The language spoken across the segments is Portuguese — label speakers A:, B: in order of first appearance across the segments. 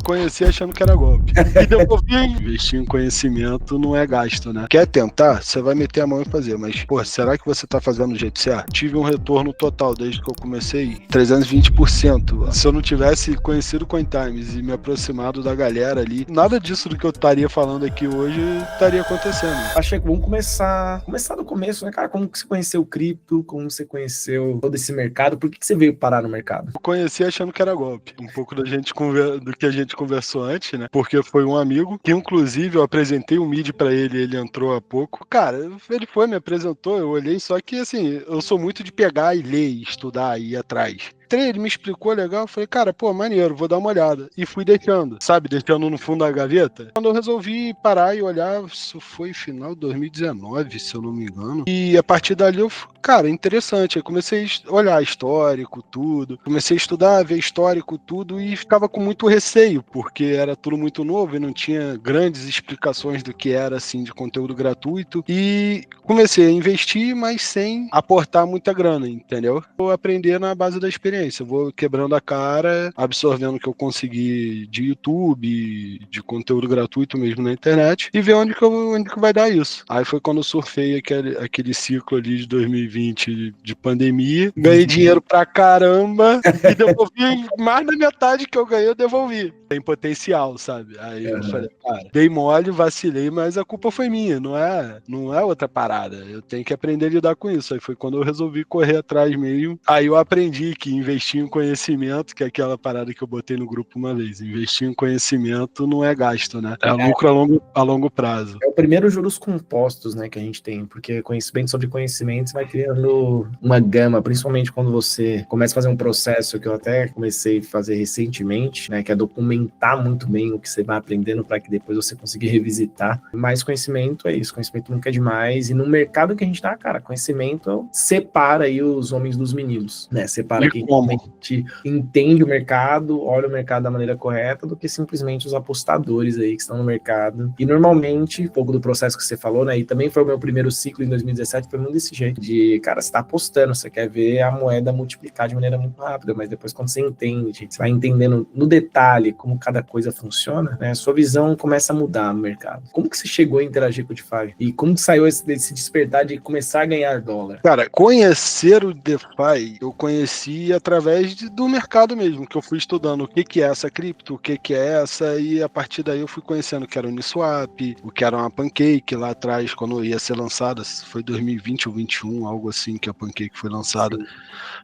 A: conheci achando que era golpe. E devolvi. Investir em conhecimento não é gasto, né? Quer tentar? Você vai meter a mão e fazer. Mas, pô, será que você tá fazendo do jeito certo? Tive um retorno total desde que eu comecei, 320%. Se eu não tivesse conhecido o CoinTimes e me aproximado da galera ali, nada disso do que eu estaria falando aqui hoje estaria acontecendo.
B: Achei que vamos começar do começo, né, cara? Como que você conheceu o cripto? Como você conheceu todo esse mercado? Por que você veio parar no mercado?
A: Eu conheci achando que era golpe. Um pouco do que a gente conversou antes, né? Porque foi um amigo que, inclusive, eu apresentei o MID pra ele, ele entrou há pouco. Cara, ele me apresentou, eu olhei, só que, assim, eu sou muito de pegar e ler, estudar e ir atrás. Ele me explicou legal, eu falei, cara, pô, maneiro, vou dar uma olhada. E fui deixando, sabe, deixando no fundo da gaveta. Quando eu resolvi parar e olhar, isso foi final de 2019, se eu não me engano. E a partir dali eu, cara, interessante. Aí comecei a olhar histórico, tudo. Comecei a estudar, ver histórico, tudo, e ficava com muito receio, porque era tudo muito novo e não tinha grandes explicações do que era, assim, de conteúdo gratuito. E comecei a investir, mas sem aportar muita grana, entendeu? Vou aprender na base da experiência. Eu vou quebrando a cara, absorvendo o que eu consegui de YouTube, de conteúdo gratuito mesmo na internet, e ver onde que vai dar isso. Aí foi quando eu surfei aquele ciclo ali de 2020 de pandemia, ganhei dinheiro pra caramba e devolvi mais da metade que eu ganhei, eu devolvi. Tem potencial, sabe? Aí eu falei, cara, dei mole, vacilei, mas a culpa foi minha, não é outra parada. Eu tenho que aprender a lidar com isso. Aí foi quando eu resolvi correr atrás mesmo. Aí eu aprendi que investir em conhecimento, que é aquela parada que eu botei no grupo uma vez, investir em conhecimento não é gasto, né? É lucro a longo prazo.
B: É o primeiro juros compostos, né, que a gente tem, porque conhecimento sobre conhecimento vai criando uma gama, principalmente quando você começa a fazer um processo que eu até comecei a fazer recentemente, né, que é documentar muito bem o que você vai aprendendo para que depois você consiga revisitar. Mas conhecimento é isso, conhecimento nunca é demais, e no mercado que a gente tá, cara, conhecimento separa aí os homens dos meninos, né, separa quem realmente entende o mercado, olha o mercado da maneira correta, do que simplesmente os apostadores aí que estão no mercado. E normalmente, um pouco do processo que você falou, né, e também foi o meu primeiro ciclo em 2017, foi muito desse jeito, de, cara, você tá apostando, você quer ver a moeda multiplicar de maneira muito rápida, mas depois quando você entende, você vai entendendo no detalhe como cada coisa funciona, né, sua visão começa a mudar no mercado. Como que você chegou a interagir com o DeFi? E como que saiu desse despertar de começar a ganhar dólar?
A: Cara, conhecer o DeFi, eu conheci através do mercado mesmo, que eu fui estudando o que é essa cripto, o que é essa, e a partir daí eu fui conhecendo o que era o Uniswap, o que era uma Pancake lá atrás, quando ia ser lançada, foi 2020 ou 2021, algo assim que a Pancake foi lançada. Sim.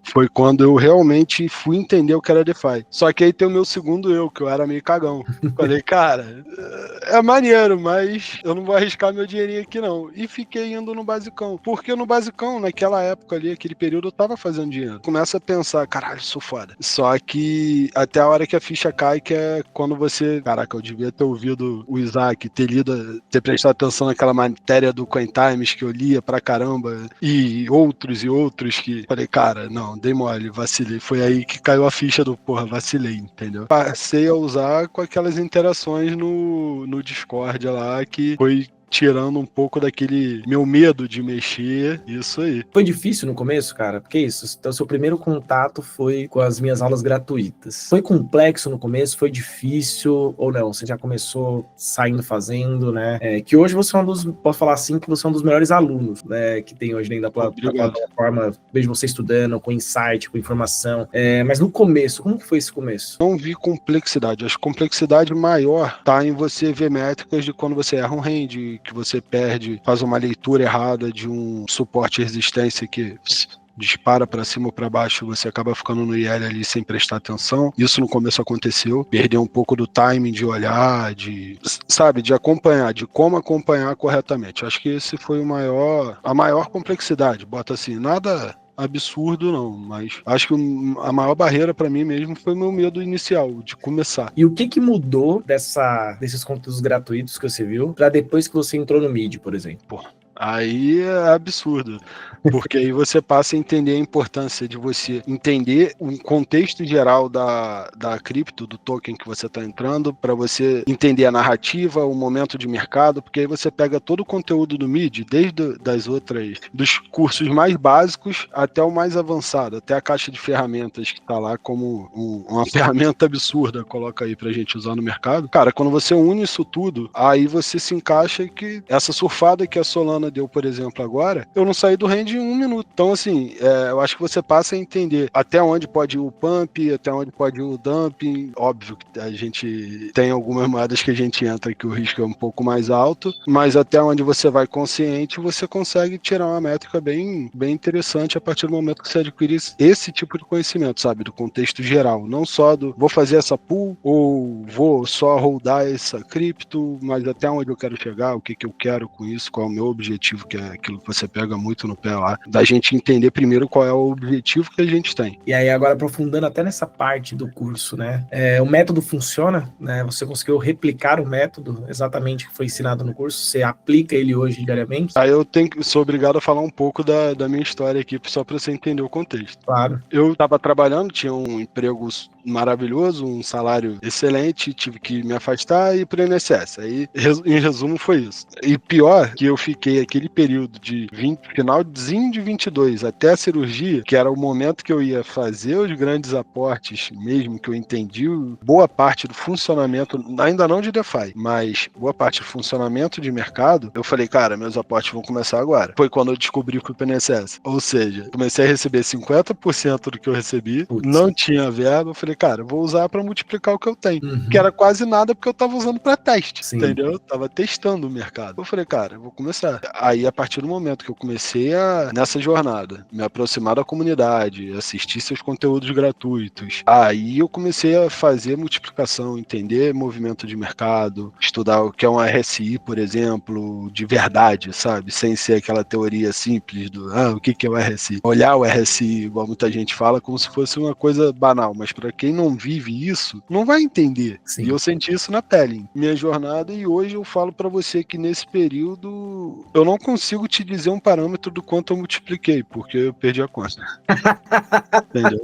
A: Foi quando eu realmente fui entender o que era DeFi. Só que aí tem o meu segundo eu, que eu era meio cagão. Falei, cara, é maneiro, mas eu não vou arriscar meu dinheirinho aqui não. E fiquei indo no basicão. Porque no basicão, naquela época ali, aquele período, eu tava fazendo dinheiro. Começa a pensar, caralho, sou foda. Só que até a hora que a ficha cai, que é quando você... Caraca, eu devia ter ouvido o Isaac, ter prestado atenção naquela matéria do CoinTimes que eu lia pra caramba. E outros que... Falei, cara, não, dei mole, vacilei. Foi aí que caiu a ficha do, porra, vacilei, entendeu? Passei a usar com aquelas interações no Discord lá, que foi tirando um pouco daquele meu medo de mexer, isso aí.
B: Foi difícil no começo, cara? Porque isso, então seu primeiro contato foi com as minhas aulas gratuitas. Foi complexo no começo? Foi difícil? Ou não? Você já começou saindo, fazendo, né? Que hoje você é um dos, posso falar assim, que você é um dos melhores alunos, né? Que tem hoje dentro da plataforma. Vejo você estudando, com insight, com informação. Mas no começo, como que foi esse começo?
A: Não vi complexidade. Acho que complexidade maior tá em você ver métricas de quando você erra um rende, que você perde, faz uma leitura errada de um suporte e resistência que dispara para cima ou para baixo, você acaba ficando no IL ali sem prestar atenção. Isso no começo aconteceu, perder um pouco do timing de olhar, de acompanhar, de como acompanhar corretamente. Acho que esse foi a maior complexidade. Bota assim, nada absurdo não, mas acho que a maior barreira pra mim mesmo foi o meu medo inicial de começar.
B: E o que mudou desses conteúdos gratuitos que você viu pra depois que você entrou no MID, por exemplo?
A: Pô, Aí é absurdo. Porque aí você passa a entender a importância de você entender o contexto geral da cripto, do token que você está entrando, para você entender a narrativa, o momento de mercado, porque aí você pega todo o conteúdo do MID, desde dos cursos mais básicos até o mais avançado, até a caixa de ferramentas que está lá como uma ferramenta absurda, coloca aí pra gente usar no mercado. Cara, quando você une isso tudo, aí você se encaixa que essa surfada que a Solana deu, por exemplo, agora, eu não saí do range em 1 minuto. Então, assim, eu acho que você passa a entender até onde pode ir o pump, até onde pode ir o dumping. Óbvio que a gente tem algumas moedas que a gente entra que o risco é um pouco mais alto, mas até onde você vai consciente, você consegue tirar uma métrica bem interessante a partir do momento que você adquire esse tipo de conhecimento, sabe? Do contexto geral. Não só do vou fazer essa pool ou vou só holdar essa cripto, mas até onde eu quero chegar, o que eu quero com isso, qual é o meu objetivo, que é aquilo que você pega muito no pé lá, da gente entender primeiro qual é o objetivo que a gente tem.
B: E aí agora aprofundando até nessa parte do curso, né? O método funciona, né? Você conseguiu replicar o método exatamente que foi ensinado no curso, você aplica ele hoje diariamente?
A: Aí eu sou obrigado a falar um pouco da minha história aqui, só para você entender o contexto.
B: Claro.
A: Eu estava trabalhando, tinha um emprego maravilhoso, um salário excelente, tive que me afastar e ir pro INSS. Aí, em resumo, foi isso. E pior, que eu fiquei aquele período de finalzinho de 22 até a cirurgia, que era o momento que eu ia fazer os grandes aportes, mesmo que eu entendi boa parte do funcionamento, ainda não de DeFi, mas boa parte do funcionamento de mercado, eu falei, cara, meus aportes vão começar agora. Foi quando eu descobri que fui pro INSS. Ou seja, comecei a receber 50% do que eu recebi, não tinha verba, eu falei, cara, eu vou usar para multiplicar o que eu tenho. Que era quase nada porque eu tava usando para teste, entendeu? Eu tava testando o mercado. Eu falei, cara, eu vou começar. Aí, a partir do momento que eu comecei nessa jornada, me aproximar da comunidade, assistir seus conteúdos gratuitos, aí eu comecei a fazer multiplicação, entender movimento de mercado, estudar o que é um RSI, por exemplo, de verdade, sabe? Sem ser aquela teoria simples do, o que é o RSI? Olhar o RSI, igual muita gente fala, como se fosse uma coisa banal, mas para quem não vive isso, não vai entender.
B: Sim.
A: E eu senti isso na pele, minha jornada, e hoje eu falo para você que nesse período eu não consigo te dizer um parâmetro do quanto eu multipliquei, porque eu perdi a conta. Entendeu?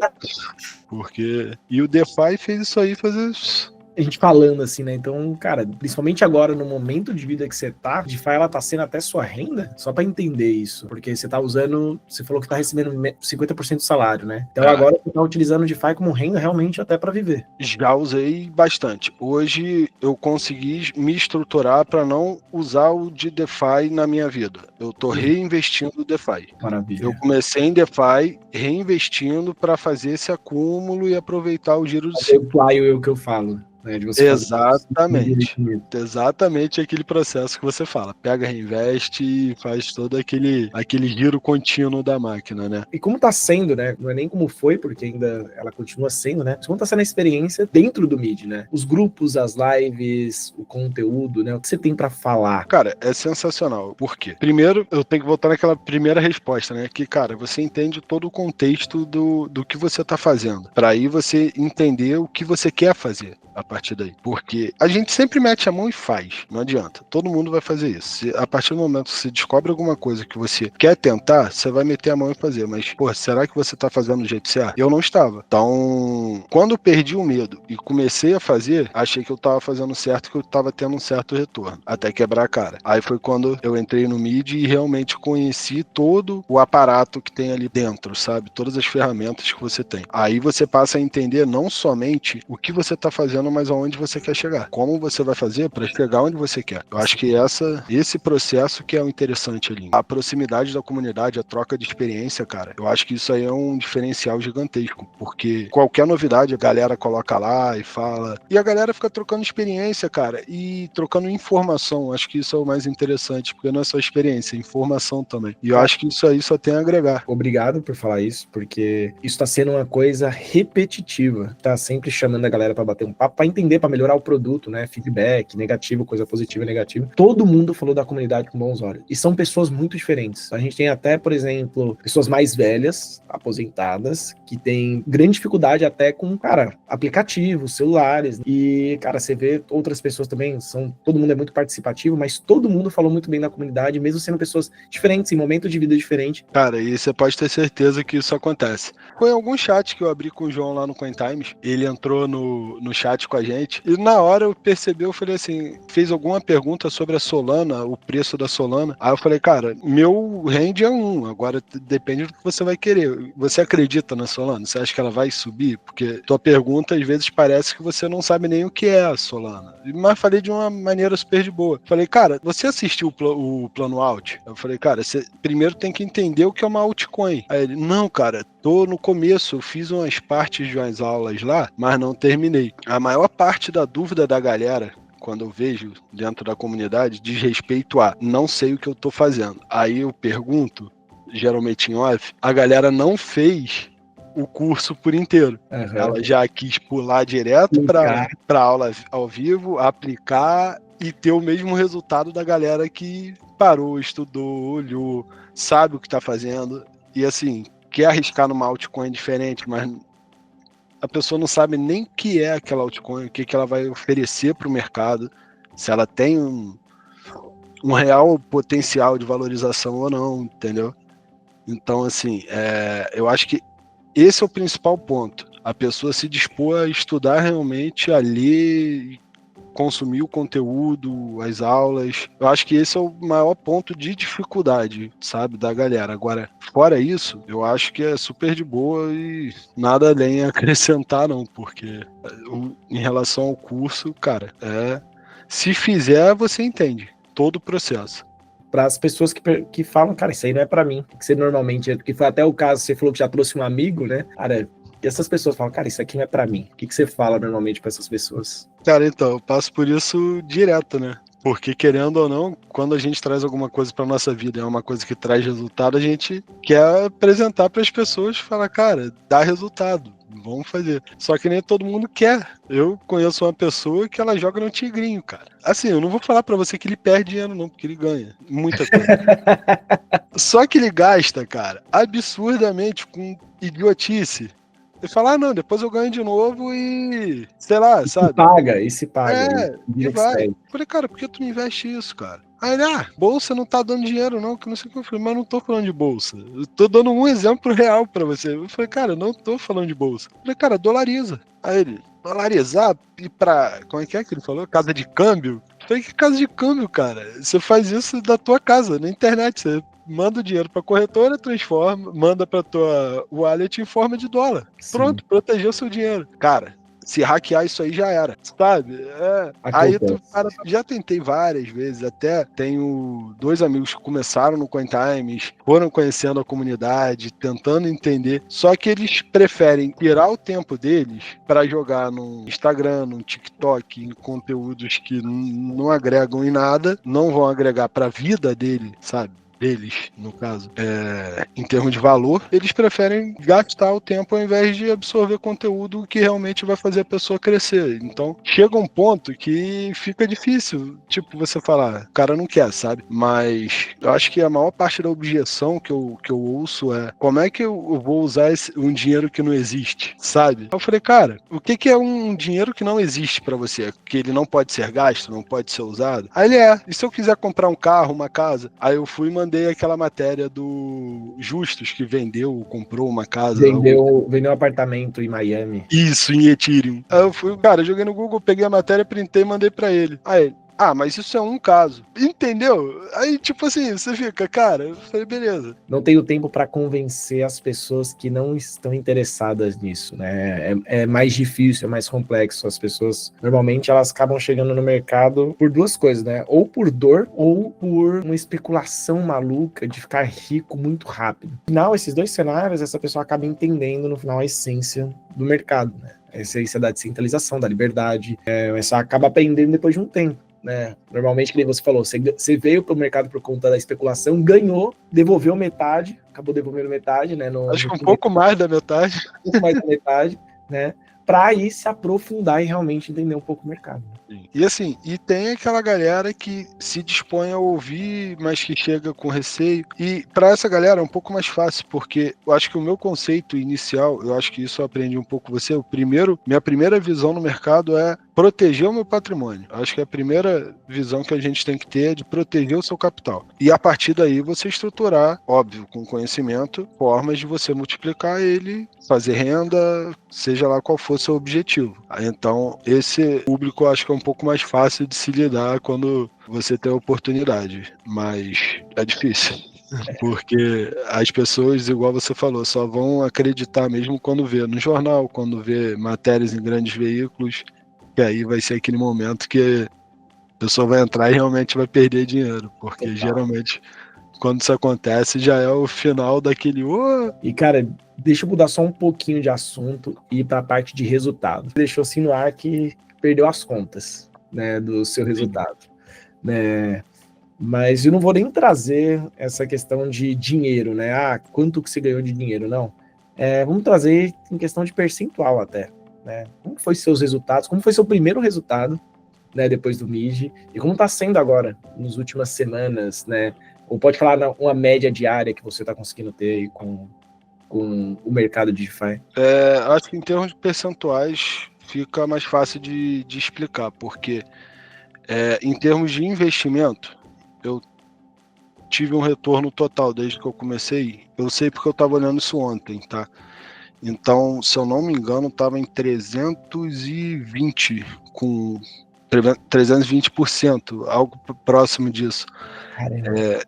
A: E o DeFi fez isso aí fazer...
B: A gente falando assim, né? Então, cara, principalmente agora, no momento de vida que você tá, DeFi, ela tá sendo até sua renda, só pra entender isso. Porque você tá usando, você falou que tá recebendo 50% do salário, né? Então agora você tá utilizando o DeFi como renda realmente até pra viver.
A: Já usei bastante. Hoje eu consegui me estruturar para não usar o de DeFi na minha vida. Eu tô reinvestindo o DeFi.
B: Maravilha.
A: Eu comecei em DeFi reinvestindo para fazer esse acúmulo e aproveitar o giro do ciclo.
B: O flywheel que eu falo. Né, de você
A: exatamente aquele processo que você fala, pega, reinveste e faz todo aquele giro contínuo da máquina, né?
B: E como tá sendo, né? Não é nem como foi, porque ainda ela continua sendo, né? Mas como tá sendo a experiência dentro do MID, né? Os grupos, as lives, o conteúdo, né? O que você tem pra falar?
A: Cara, é sensacional. Por quê? Primeiro, eu tenho que voltar naquela primeira resposta, né? Que, cara, você entende todo o contexto do que você tá fazendo. Pra aí você entender o que você quer fazer a partir daí. Porque a gente sempre mete a mão e faz. Não adianta. Todo mundo vai fazer isso. A partir do momento que você descobre alguma coisa que você quer tentar, você vai meter a mão e fazer. Mas, pô, será que você tá fazendo do jeito certo? Eu não estava. Então, quando eu perdi o medo e comecei a fazer, achei que eu tava fazendo certo, que eu tava tendo um certo retorno. Até quebrar a cara. Aí foi quando eu entrei no MID e realmente conheci todo o aparato que tem ali dentro, sabe? Todas as ferramentas que você tem. Aí você passa a entender não somente o que você tá fazendo, mas aonde você quer chegar. Como você vai fazer para chegar onde você quer. Eu acho que esse processo que é o interessante ali. A proximidade da comunidade, a troca de experiência, cara. Eu acho que isso aí é um diferencial gigantesco, porque qualquer novidade a galera coloca lá e fala. E a galera fica trocando experiência, cara, e trocando informação. Acho que isso é o mais interessante, porque não é só experiência, é informação também. E eu acho que isso aí só tem a agregar.
B: Obrigado por falar isso, porque isso tá sendo uma coisa repetitiva. Tá sempre chamando a galera para bater um papo, pra entender, para melhorar o produto, né? Feedback, negativo, coisa positiva e negativa. Todo mundo falou da comunidade com bons olhos. E são pessoas muito diferentes. A gente tem até, por exemplo, pessoas mais velhas, aposentadas, que têm grande dificuldade até com, cara, aplicativos, celulares. E, cara, você vê outras pessoas também, todo mundo é muito participativo, mas todo mundo falou muito bem da comunidade, mesmo sendo pessoas diferentes, em momentos de vida diferentes.
A: Cara, e você pode ter certeza que isso acontece. Foi em algum chat que eu abri com o João lá no CoinTimes, ele entrou no chat com a gente, e na hora eu percebi, eu falei assim, fez alguma pergunta sobre a Solana, o preço da Solana, aí eu falei, cara, meu range é 1, agora depende do que você vai querer. Você acredita na Solana? Você acha que ela vai subir? Porque tua pergunta às vezes parece que você não sabe nem o que é a Solana. Mas falei de uma maneira super de boa. Falei, cara, você assistiu o plano alt? Eu falei, cara, você primeiro tem que entender o que é uma altcoin. Aí ele, não, cara, tô no começo, eu fiz umas partes de umas aulas lá, mas não terminei. A maior parte da dúvida da galera, quando eu vejo dentro da comunidade, diz respeito a não sei o que eu tô fazendo. Aí eu pergunto, geralmente em off, a galera não fez o curso por inteiro. Ela já quis pular direto para aula ao vivo, aplicar e ter o mesmo resultado da galera que parou, estudou, olhou, sabe o que está fazendo e assim, quer arriscar numa altcoin diferente, mas a pessoa não sabe nem o que é aquela altcoin, o que ela vai oferecer para o mercado, se ela tem um real potencial de valorização ou não, entendeu? Então, assim, eu acho que esse é o principal ponto. A pessoa se dispor a estudar realmente, a ler, consumir o conteúdo, as aulas. Eu acho que esse é o maior ponto de dificuldade, sabe, da galera. Agora, fora isso, eu acho que é super de boa e nada além a acrescentar, não, porque em relação ao curso, cara, se fizer, você entende todo o processo.
B: Para as pessoas que falam, cara, isso aí não é para mim. Que você normalmente, que foi até o caso, você falou que já trouxe um amigo, né? Cara, e essas pessoas falam, cara, isso aqui não é para mim. O que você fala normalmente para essas pessoas?
A: Cara, então, eu passo por isso direto, né? Porque, querendo ou não, quando a gente traz alguma coisa para nossa vida, é uma coisa que traz resultado, a gente quer apresentar para as pessoas e falar, cara, dá resultado, vamos fazer. Só que nem todo mundo quer. Eu conheço uma pessoa que ela joga no tigrinho, cara. Assim, eu não vou falar para você que ele perde dinheiro, não, porque ele ganha muita coisa. Só que ele gasta, cara, absurdamente com idiotice. Ele fala, não, depois eu ganho de novo e sei lá, sabe?
B: Se paga.
A: E vai. Falei, cara, por que tu não investe isso, cara? Aí ele, bolsa não tá dando dinheiro não, que não sei o que eu falei, mas não tô falando de bolsa. Eu tô dando um exemplo real pra você. Eu falei, cara, não tô falando de bolsa. Eu falei, cara, dolariza. Aí ele, dolarizar e pra, como é que ele falou? Casa de câmbio? Eu falei, que casa de câmbio, cara? Você faz isso da tua casa, na internet, você manda o dinheiro pra corretora, transforma, manda pra tua wallet em forma de dólar. Sim. Pronto, protegeu seu dinheiro. Cara, se hackear isso aí já era, sabe? Aí já tentei várias vezes, até tenho 2 amigos que começaram no CoinTimes, foram conhecendo a comunidade, tentando entender, só que eles preferem tirar o tempo deles para jogar no Instagram, no TikTok, em conteúdos que não agregam em nada, não vão agregar para a vida dele, sabe? Deles, no caso, em termos de valor, eles preferem gastar o tempo ao invés de absorver conteúdo que realmente vai fazer a pessoa crescer. Então, chega um ponto que fica difícil, tipo, você falar, o cara não quer, sabe? Mas eu acho que a maior parte da objeção que eu ouço é, como é que eu vou usar um dinheiro que não existe, sabe? Eu falei, cara, o que é um dinheiro que não existe para você? Que ele não pode ser gasto, não pode ser usado? Aí ele e se eu quiser comprar um carro, uma casa? Aí eu fui mandei aquela matéria do Justus, que comprou uma casa.
B: Vendeu um apartamento em Miami.
A: Isso, em Ethereum. Aí eu fui, cara, joguei no Google, peguei a matéria, printei e mandei pra ele. Aí ele, mas isso é um caso. Entendeu? Aí, tipo assim, você fica, cara, eu falei, beleza.
B: Não tenho tempo para convencer as pessoas que não estão interessadas nisso, né? É mais difícil, é mais complexo. As pessoas, normalmente, elas acabam chegando no mercado por 2 coisas, né? Ou por dor, ou por uma especulação maluca de ficar rico muito rápido. No final, esses 2 cenários, essa pessoa acaba entendendo, no final, a essência do mercado, né? A essência da descentralização, da liberdade. Você acaba aprendendo depois de um tempo. Né? Normalmente, que nem você falou, você veio para o mercado por conta da especulação, ganhou, devolveu metade, acabou devolvendo metade, né?
A: Acho que um pouco mais da metade.
B: Um pouco mais da metade, né? para aí se aprofundar e realmente entender um pouco o mercado.
A: E assim, e tem aquela galera que se dispõe a ouvir, mas que chega com receio. E para essa galera é um pouco mais fácil, porque eu acho que o meu conceito inicial, eu acho que isso eu aprendi um pouco com você. Minha primeira visão no mercado é proteger o meu patrimônio. Eu acho que a primeira visão que a gente tem que ter é de proteger o seu capital. E a partir daí você estruturar, óbvio, com conhecimento, formas de você multiplicar ele, fazer renda, seja lá qual for o seu objetivo. Então, esse público eu acho que é um pouco mais fácil de se lidar quando você tem a oportunidade, mas é difícil. Porque as pessoas, igual você falou, só vão acreditar mesmo quando vê no jornal, quando vê matérias em grandes veículos, que aí vai ser aquele momento que a pessoa vai entrar e realmente vai perder dinheiro, porque geralmente quando isso acontece já é o final daquele...
B: E cara, deixa eu mudar só um pouquinho de assunto e ir para a parte de resultado. Deixou assim no ar que perdeu as contas, né, do seu resultado, né? Mas eu não vou nem trazer essa questão de dinheiro, né? Ah, quanto que você ganhou de dinheiro, não. Vamos trazer em questão de percentual até, né? Como foi seus resultados? Como foi seu primeiro resultado, né, depois do MID? E como está sendo agora, nas últimas semanas, né? Ou pode falar uma média diária que você está conseguindo ter aí com o mercado de DeFi?
A: Acho que em termos de percentuais fica mais fácil de explicar, porque em termos de investimento, eu tive um retorno total desde que eu comecei. Eu sei porque eu estava olhando isso ontem, tá? Então, se eu não me engano, estava em 320, com 320%, algo próximo disso.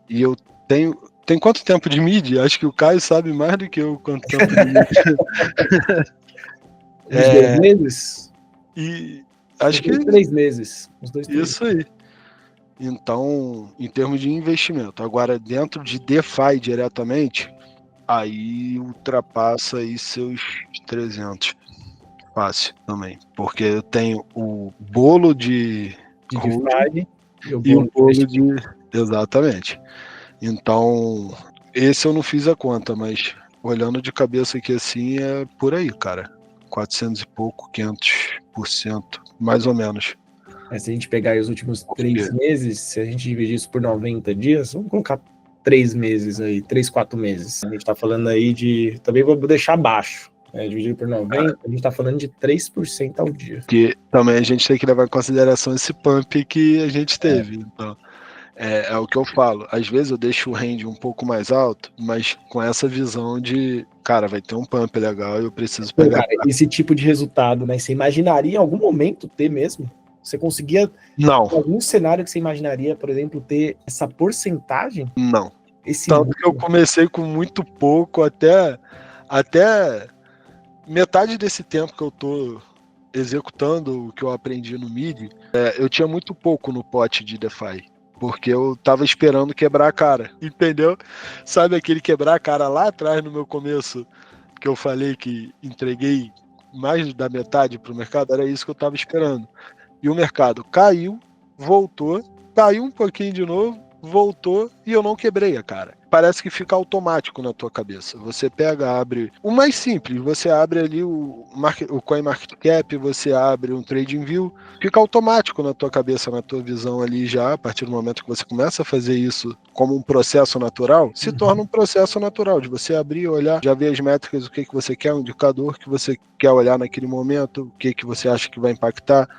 A: E eu tenho... Tem quanto tempo de mídia? Acho que o Caio sabe mais do que eu quanto tempo de mídia.
B: Uns 2 meses?
A: E acho que...
B: 3 meses. Uns 2, 3
A: Isso aí. Então, em termos de investimento. Agora, dentro de DeFi diretamente, aí ultrapassa aí seus 300. Fácil também. Porque eu tenho o bolo de
B: DeFi
A: e o bolo de... Exatamente. Então, esse eu não fiz a conta, mas olhando de cabeça aqui assim, é por aí, cara. 400 e pouco, 500%, mais ou menos.
B: Se a gente pegar aí os últimos 3 meses, se a gente dividir isso por 90 dias, vamos colocar 3 meses aí, 3, 4 meses. A gente tá falando aí de... Também vou deixar baixo. Dividido por 90, a gente tá falando de 3% ao dia.
A: Que também a gente tem que levar em consideração esse pump que a gente teve. Então, é o que eu falo. Às vezes eu deixo o range um pouco mais alto, mas com essa visão de, cara, vai ter um pump legal e eu preciso pegar.
B: Cara, esse tipo de resultado, né? Você imaginaria em algum momento ter mesmo? Você conseguia...
A: Não.
B: Algum cenário que você imaginaria, por exemplo, ter essa porcentagem?
A: Não. Tanto que eu comecei com muito pouco, até metade desse tempo que eu tô executando o que eu aprendi no MIDI, eu tinha muito pouco no pote de DeFi. Porque eu tava esperando quebrar a cara, entendeu? Sabe aquele quebrar a cara lá atrás no meu começo, que eu falei que entreguei mais da metade pro mercado? Era isso que eu tava esperando. E o mercado caiu, voltou, caiu um pouquinho de novo, voltou e eu não quebrei a cara. Parece que fica automático na tua cabeça. Você pega, abre... O mais simples, você abre ali o CoinMarketCap, você abre um TradingView, fica automático na tua cabeça, na tua visão ali já, a partir do momento que você começa a fazer isso como um processo natural, se torna um processo natural, de você abrir, olhar, já ver as métricas, o que você quer, um indicador que você quer olhar naquele momento, o que você acha que vai impactar,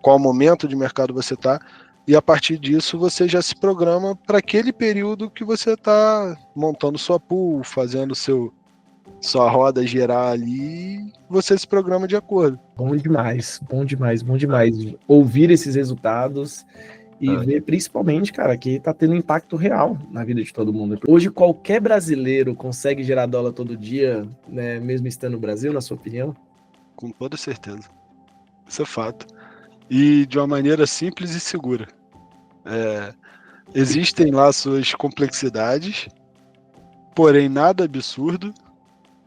A: qual momento de mercado você está, e a partir disso você já se programa para aquele período que você está montando sua pool, fazendo sua roda girar ali, você se programa de acordo.
B: Bom demais, bom demais, bom demais. Ouvir esses resultados e ver principalmente, cara, que tá tendo impacto real na vida de todo mundo. Hoje qualquer brasileiro consegue gerar dólar todo dia, né, mesmo estando no Brasil, na sua opinião?
A: Com toda certeza. Isso é fato. E de uma maneira simples e segura. Existem lá suas complexidades, porém nada absurdo,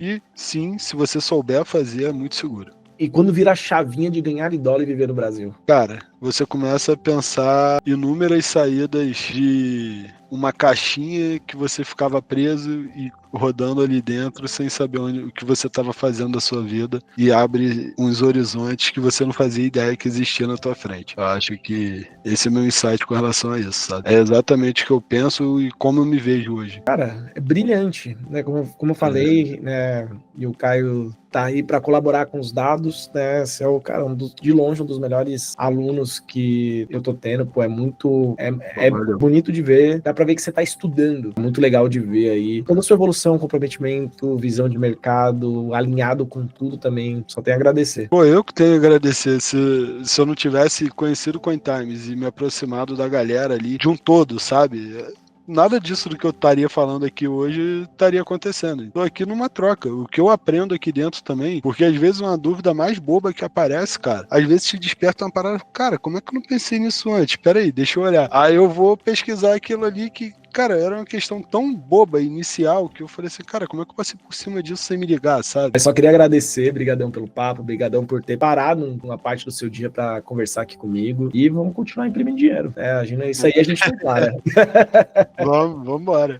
A: e sim, se você souber fazer, é muito seguro.
B: E quando vira a chavinha de ganhar em dólar e viver no Brasil?
A: Cara, você começa a pensar inúmeras saídas de uma caixinha que você ficava preso e rodando ali dentro sem saber o que você estava fazendo da sua vida e abre uns horizontes que você não fazia ideia que existia na tua frente. Eu acho que esse é meu insight com relação a isso, sabe? É exatamente o que eu penso e como eu me vejo hoje.
B: Cara, é brilhante, né? Como eu falei, né? E o Caio tá aí para colaborar com os dados, né? Você é o cara, de longe, um dos melhores alunos que eu tô tendo, pô, é muito, é bonito de ver, dá para ver que você tá estudando, muito legal de ver aí toda a sua evolução, comprometimento, visão de mercado, alinhado com tudo também, só tenho a agradecer.
A: Pô, eu que tenho a agradecer, se eu não tivesse conhecido o CoinTimes e me aproximado da galera ali, de um todo, sabe? Nada disso do que eu estaria falando aqui hoje estaria acontecendo. Estou aqui numa troca. O que eu aprendo aqui dentro também, porque às vezes uma dúvida mais boba que aparece, cara, às vezes te desperta uma parada, cara, como é que eu não pensei nisso antes? Peraí, deixa eu olhar. Aí eu vou pesquisar aquilo ali que, cara, era uma questão tão boba inicial que eu falei assim, cara, como é que eu passei por cima disso sem me ligar, sabe?
B: Eu só queria agradecer, brigadão pelo papo, brigadão por ter parado uma parte do seu dia para conversar aqui comigo e vamos continuar imprimindo dinheiro. Isso aí a gente não para.
A: Vamos embora.